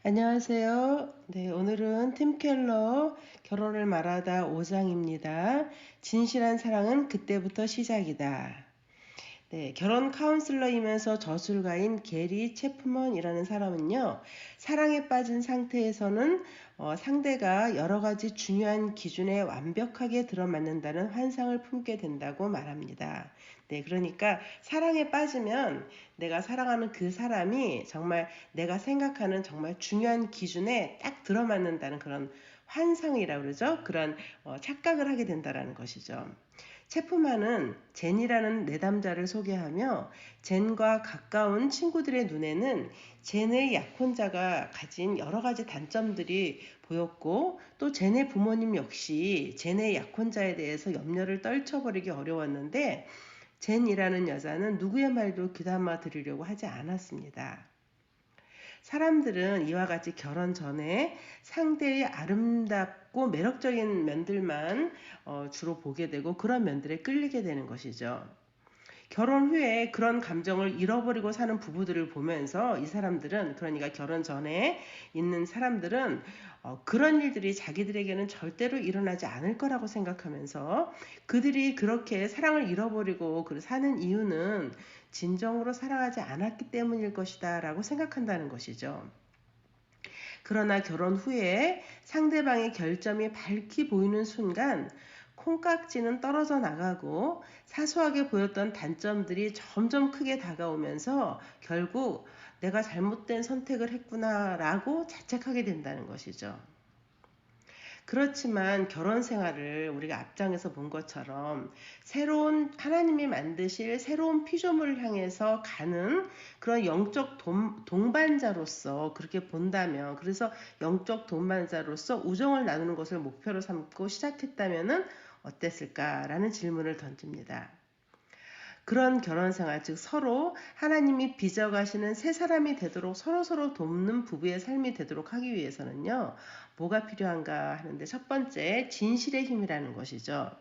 안녕하세요. 네, 오늘은 팀 켈러 결혼을 말하다 5장입니다. 진실한 사랑은 그때부터 시작이다. 네, 결혼 카운슬러이면서 저술가인 게리 체프먼이라는 사람은요, 사랑에 빠진 상태에서는 상대가 여러 가지 중요한 기준에 완벽하게 들어맞는다는 환상을 품게 된다고 말합니다. 네, 그러니까 사랑에 빠지면 내가 사랑하는 그 사람이 정말 내가 생각하는 정말 중요한 기준에 딱 들어맞는다는 그런 환상이라고 그러죠. 그런 착각을 하게 된다는 것이죠. 체프만은 젠이라는 내담자를 소개하며 젠과 가까운 친구들의 눈에는 젠의 약혼자가 가진 여러 가지 단점들이 보였고 또 젠의 부모님 역시 젠의 약혼자에 대해서 염려를 떨쳐버리기 어려웠는데 젠이라는 여자는 누구의 말도 귀담아 들으려고 하지 않았습니다. 사람들은 이와 같이 결혼 전에 상대의 아름답고 매력적인 면들만 주로 보게 되고 그런 면들에 끌리게 되는 것이죠. 결혼 후에 그런 감정을 잃어버리고 사는 부부들을 보면서 이 사람들은, 그러니까 결혼 전에 있는 사람들은 그런 일들이 자기들에게는 절대로 일어나지 않을 거라고 생각하면서 그들이 그렇게 사랑을 잃어버리고 사는 이유는 진정으로 사랑하지 않았기 때문일 것이다 라고 생각한다는 것이죠. 그러나 결혼 후에 상대방의 결점이 밝히 보이는 순간 콩깍지는 떨어져 나가고 사소하게 보였던 단점들이 점점 크게 다가오면서 결국 내가 잘못된 선택을 했구나 라고 자책하게 된다는 것이죠. 그렇지만 결혼 생활을 우리가 앞장에서 본 것처럼 새로운 하나님이 만드실 새로운 피조물을 향해서 가는 그런 영적 동반자로서 그렇게 본다면, 그래서 영적 동반자로서 우정을 나누는 것을 목표로 삼고 시작했다면 어땠을까라는 질문을 던집니다. 그런 결혼 생활, 즉 서로 하나님이 빚어가시는 새 사람이 되도록 서로서로 돕는 부부의 삶이 되도록 하기 위해서는요, 뭐가 필요한가 하는데 첫 번째, 진실의 힘이라는 것이죠.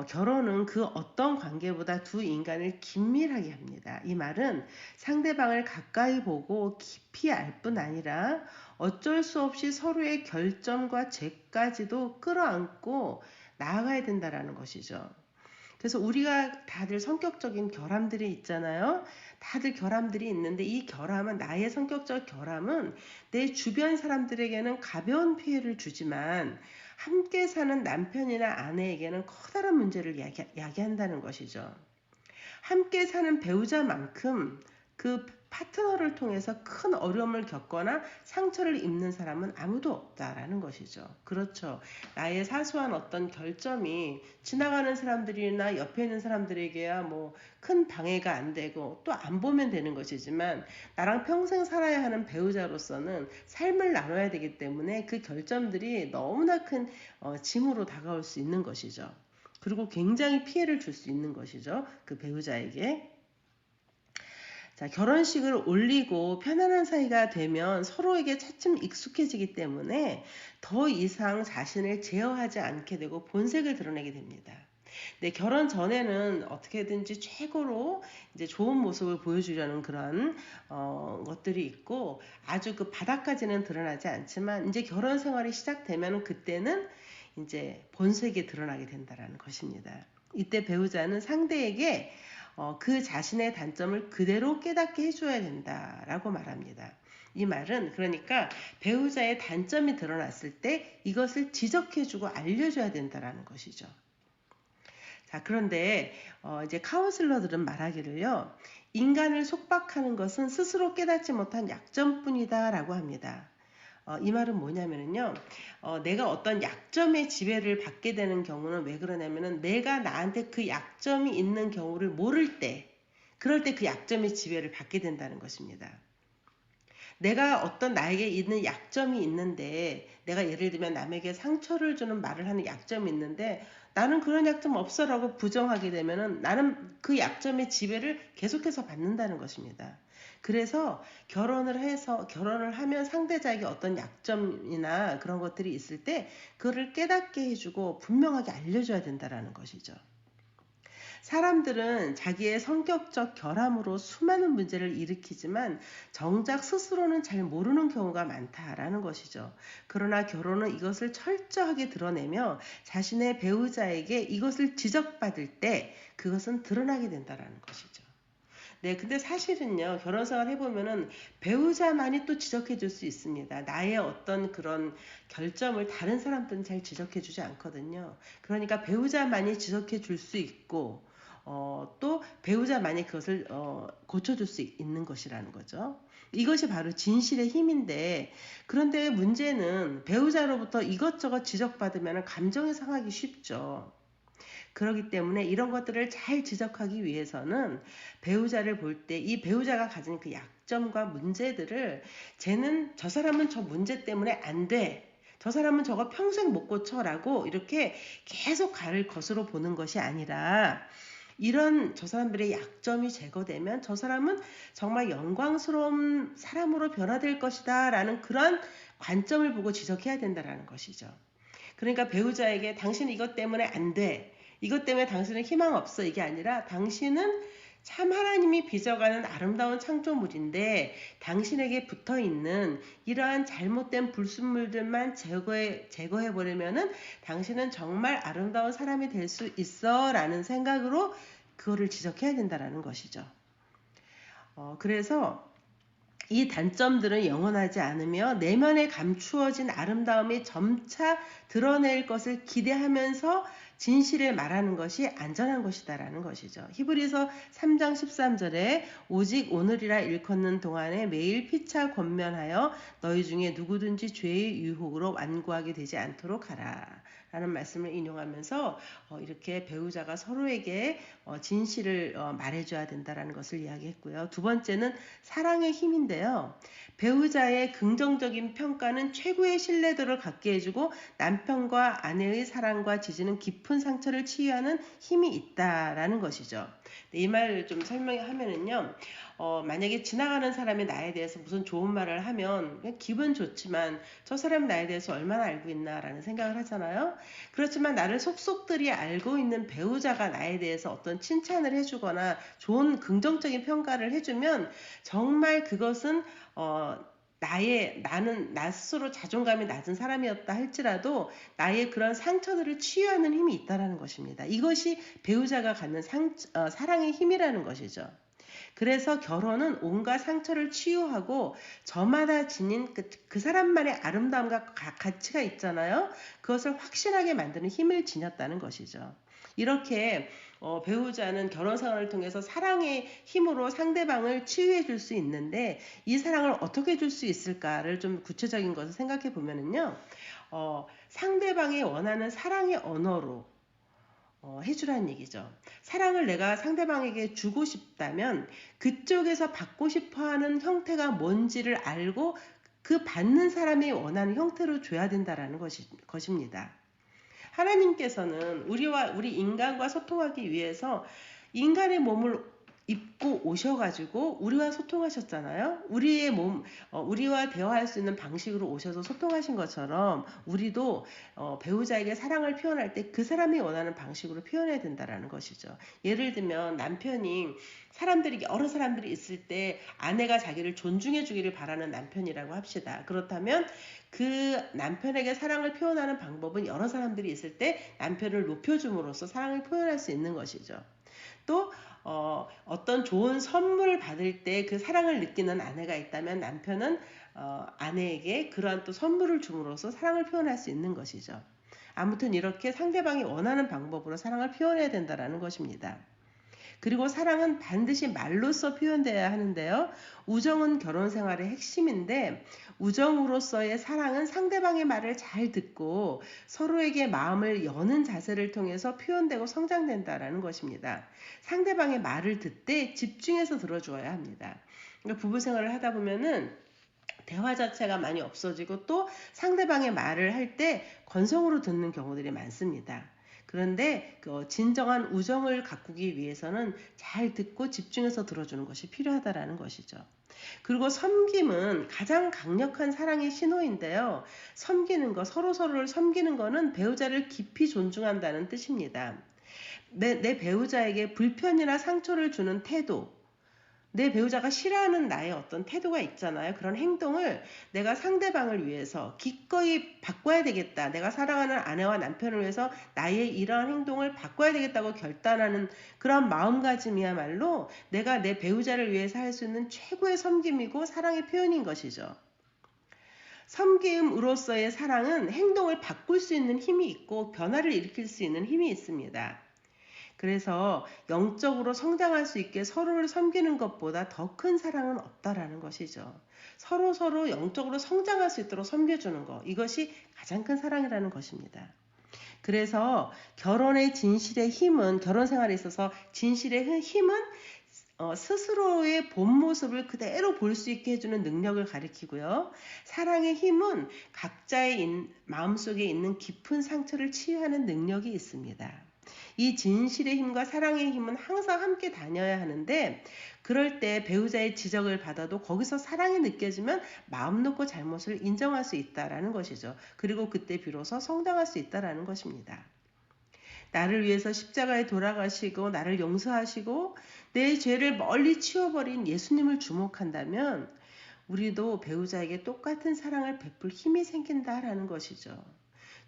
결혼은 그 어떤 관계보다 두 인간을 긴밀하게 합니다. 이 말은 상대방을 가까이 보고 깊이 알 뿐 아니라 어쩔 수 없이 서로의 결점과 죄까지도 끌어안고 나아가야 된다는 것이죠. 그래서 우리가 다들 성격적인 결함들이 있잖아요. 다들 결함들이 있는데 이 결함은, 나의 성격적 결함은 내 주변 사람들에게는 가벼운 피해를 주지만 함께 사는 남편이나 아내에게는 커다란 문제를 야기한다는 것이죠. 함께 사는 배우자만큼 그 파트너를 통해서 큰 어려움을 겪거나 상처를 입는 사람은 아무도 없다라는 것이죠. 그렇죠. 나의 사소한 어떤 결점이 지나가는 사람들이나 옆에 있는 사람들에게야 뭐 큰 방해가 안 되고 또 안 보면 되는 것이지만 나랑 평생 살아야 하는 배우자로서는 삶을 나눠야 되기 때문에 그 결점들이 너무나 큰 짐으로 다가올 수 있는 것이죠. 그리고 굉장히 피해를 줄 수 있는 것이죠. 그 배우자에게. 자, 결혼식을 올리고 편안한 사이가 되면 서로에게 차츰 익숙해지기 때문에 더 이상 자신을 제어하지 않게 되고 본색을 드러내게 됩니다. 네, 결혼 전에는 어떻게든지 최고로 이제 좋은 모습을 보여주려는 그런 것들이 있고 아주 그 바닥까지는 드러나지 않지만 이제 결혼 생활이 시작되면 그때는 이제 본색이 드러나게 된다는 것입니다. 이때 배우자는 상대에게 그 자신의 단점을 그대로 깨닫게 해줘야 된다라고 말합니다. 이 말은 그러니까 배우자의 단점이 드러났을 때 이것을 지적해주고 알려줘야 된다라는 것이죠. 자, 그런데 이제 카운슬러들은 말하기를요, 인간을 속박하는 것은 스스로 깨닫지 못한 약점뿐이다라고 합니다. 이 말은 뭐냐면요, 내가 어떤 약점의 지배를 받게 되는 경우는 왜 그러냐면은 내가 나한테 그 약점이 있는 경우를 모를 때, 그럴 때 그 약점의 지배를 받게 된다는 것입니다. 내가 어떤 나에게 있는 약점이 있는데, 내가 예를 들면 남에게 상처를 주는 말을 하는 약점이 있는데 나는 그런 약점 없어라고 부정하게 되면은 나는 그 약점의 지배를 계속해서 받는다는 것입니다. 그래서 결혼을 하면 상대자에게 어떤 약점이나 그런 것들이 있을 때 그거를 깨닫게 해주고 분명하게 알려줘야 된다는 것이죠. 사람들은 자기의 성격적 결함으로 수많은 문제를 일으키지만 정작 스스로는 잘 모르는 경우가 많다라는 것이죠. 그러나 결혼은 이것을 철저하게 드러내며 자신의 배우자에게 이것을 지적받을 때 그것은 드러나게 된다라는 것이죠. 네, 근데 사실은요, 결혼 생활 해보면은 배우자만이 또 지적해 줄 수 있습니다. 나의 어떤 그런 결점을 다른 사람들은 잘 지적해 주지 않거든요. 그러니까 배우자만이 지적해 줄 수 있고, 또 배우자만이 그것을 고쳐줄 수 있는 것이라는 거죠. 이것이 바로 진실의 힘인데, 그런데 문제는 배우자로부터 이것저것 지적받으면 감정이 상하기 쉽죠. 그렇기 때문에 이런 것들을 잘 지적하기 위해서는 배우자를 볼 때 이 배우자가 가진 그 약점과 문제들을 쟤는 저 사람은 저 문제 때문에 안 돼. 저 사람은 저거 평생 못 고쳐라고 이렇게 계속 가를 것으로 보는 것이 아니라 이런 저 사람들의 약점이 제거되면 저 사람은 정말 영광스러운 사람으로 변화될 것이다 라는 그런 관점을 보고 지적해야 된다는 것이죠. 그러니까 배우자에게 당신 이것 때문에 안 돼. 이것 때문에 당신은 희망 없어. 이게 아니라 당신은 참 하나님이 빚어가는 아름다운 창조물인데 당신에게 붙어 있는 이러한 잘못된 불순물들만 제거해 버리면은 당신은 정말 아름다운 사람이 될 수 있어 라는 생각으로 그거를 지적해야 된다라는 것이죠. 그래서 이 단점들은 영원하지 않으며 내면에 감추어진 아름다움이 점차 드러낼 것을 기대하면서 진실을 말하는 것이 안전한 것이다라는 것이죠. 히브리서 3장 13절에 오직 오늘이라 일컫는 동안에 매일 피차 권면하여 너희 중에 누구든지 죄의 유혹으로 완고하게 되지 않도록 하라. 라는 말씀을 인용하면서 이렇게 배우자가 서로에게 진실을 말해줘야 된다는 것을 이야기했고요. 두 번째는 사랑의 힘인데요. 배우자의 긍정적인 평가는 최고의 신뢰도를 갖게 해주고 남편과 아내의 사랑과 지지는 깊은 상처를 치유하는 힘이 있다라는 것이죠. 이 말을 좀 설명하면은요. 만약에 지나가는 사람이 나에 대해서 무슨 좋은 말을 하면 그냥 기분 좋지만 저 사람이 나에 대해서 얼마나 알고 있나라는 생각을 하잖아요. 그렇지만 나를 속속들이 알고 있는 배우자가 나에 대해서 어떤 칭찬을 해주거나 좋은 긍정적인 평가를 해주면 정말 그것은 나는 나 스스로 자존감이 낮은 사람이었다 할지라도 나의 그런 상처들을 치유하는 힘이 있다는 것입니다. 이것이 배우자가 갖는 사랑의 힘이라는 것이죠. 그래서 결혼은 온갖 상처를 치유하고 저마다 지닌 그 사람만의 아름다움과 가치가 있잖아요. 그것을 확실하게 만드는 힘을 지녔다는 것이죠. 이렇게 배우자는 결혼 생활을 통해서 사랑의 힘으로 상대방을 치유해 줄 수 있는데 이 사랑을 어떻게 줄 수 있을까를 좀 구체적인 것을 생각해 보면은요. 상대방이 원하는 사랑의 언어로 해주라는 얘기죠. 사랑을 내가 상대방에게 주고 싶다면 그쪽에서 받고 싶어하는 형태가 뭔지를 알고 그 받는 사람이 원하는 형태로 줘야 된다는 것입니다. 하나님께서는 우리 인간과 소통하기 위해서 인간의 몸을 입고 오셔가지고 우리와 소통하셨잖아요. 우리와 대화할 수 있는 방식으로 오셔서 소통하신 것처럼 우리도 배우자에게 사랑을 표현할 때 그 사람이 원하는 방식으로 표현해야 된다는 것이죠. 예를 들면 남편이 여러 사람들이 있을 때 아내가 자기를 존중해 주기를 바라는 남편이라고 합시다. 그렇다면 그 남편에게 사랑을 표현하는 방법은 여러 사람들이 있을 때 남편을 높여줌으로써 사랑을 표현할 수 있는 것이죠. 또 어떤 좋은 선물을 받을 때 그 사랑을 느끼는 아내가 있다면 남편은 아내에게 그러한 또 선물을 줌으로써 사랑을 표현할 수 있는 것이죠. 아무튼 이렇게 상대방이 원하는 방법으로 사랑을 표현해야 된다는 것입니다. 그리고 사랑은 반드시 말로써 표현되어야 하는데요. 우정은 결혼 생활의 핵심인데 우정으로서의 사랑은 상대방의 말을 잘 듣고 서로에게 마음을 여는 자세를 통해서 표현되고 성장된다는 것입니다. 상대방의 말을 듣되 집중해서 들어주어야 합니다. 그러니까 부부 생활을 하다 보면은 대화 자체가 많이 없어지고 또 상대방의 말을 할 때 건성으로 듣는 경우들이 많습니다. 그런데 진정한 우정을 가꾸기 위해서는 잘 듣고 집중해서 들어주는 것이 필요하다는 것이죠. 그리고 섬김은 가장 강력한 사랑의 신호인데요. 서로를 섬기는 것은 배우자를 깊이 존중한다는 뜻입니다. 내 배우자에게 불편이나 상처를 주는 태도, 내 배우자가 싫어하는 나의 어떤 태도가 있잖아요. 그런 행동을 내가 상대방을 위해서 기꺼이 바꿔야 되겠다. 내가 사랑하는 아내와 남편을 위해서 나의 이러한 행동을 바꿔야 되겠다고 결단하는 그런 마음가짐이야말로 내가 내 배우자를 위해서 할 수 있는 최고의 섬김이고 사랑의 표현인 것이죠. 섬김으로서의 사랑은 행동을 바꿀 수 있는 힘이 있고 변화를 일으킬 수 있는 힘이 있습니다. 그래서 영적으로 성장할 수 있게 서로를 섬기는 것보다 더 큰 사랑은 없다라는 것이죠. 서로 영적으로 성장할 수 있도록 섬겨주는 것. 이것이 가장 큰 사랑이라는 것입니다. 그래서 결혼의 진실의 힘은, 결혼 생활에 있어서 진실의 힘은 스스로의 본 모습을 그대로 볼 수 있게 해주는 능력을 가리키고요. 사랑의 힘은 각자의 마음속에 있는 깊은 상처를 치유하는 능력이 있습니다. 이 진실의 힘과 사랑의 힘은 항상 함께 다녀야 하는데, 그럴 때 배우자의 지적을 받아도 거기서 사랑이 느껴지면 마음 놓고 잘못을 인정할 수 있다라는 것이죠. 그리고 그때 비로소 성장할 수 있다라는 것입니다. 나를 위해서 십자가에 돌아가시고 나를 용서하시고 내 죄를 멀리 치워버린 예수님을 주목한다면 우리도 배우자에게 똑같은 사랑을 베풀 힘이 생긴다라는 것이죠.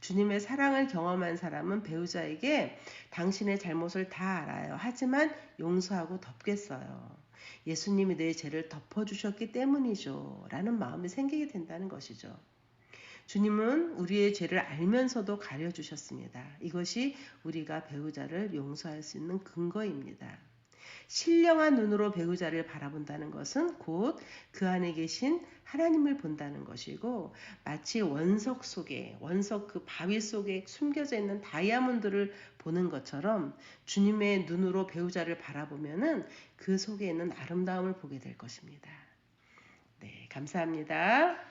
주님의 사랑을 경험한 사람은 배우자에게 당신의 잘못을 다 알아요. 하지만 용서하고 덮겠어요. 예수님이 내 죄를 덮어주셨기 때문이죠. 라는 마음이 생기게 된다는 것이죠. 주님은 우리의 죄를 알면서도 가려주셨습니다. 이것이 우리가 배우자를 용서할 수 있는 근거입니다. 신령한 눈으로 배우자를 바라본다는 것은 곧 그 안에 계신 하나님을 본다는 것이고, 마치 원석 그 바위 속에 숨겨져 있는 다이아몬드를 보는 것처럼 주님의 눈으로 배우자를 바라보면은 그 속에 있는 아름다움을 보게 될 것입니다. 네, 감사합니다.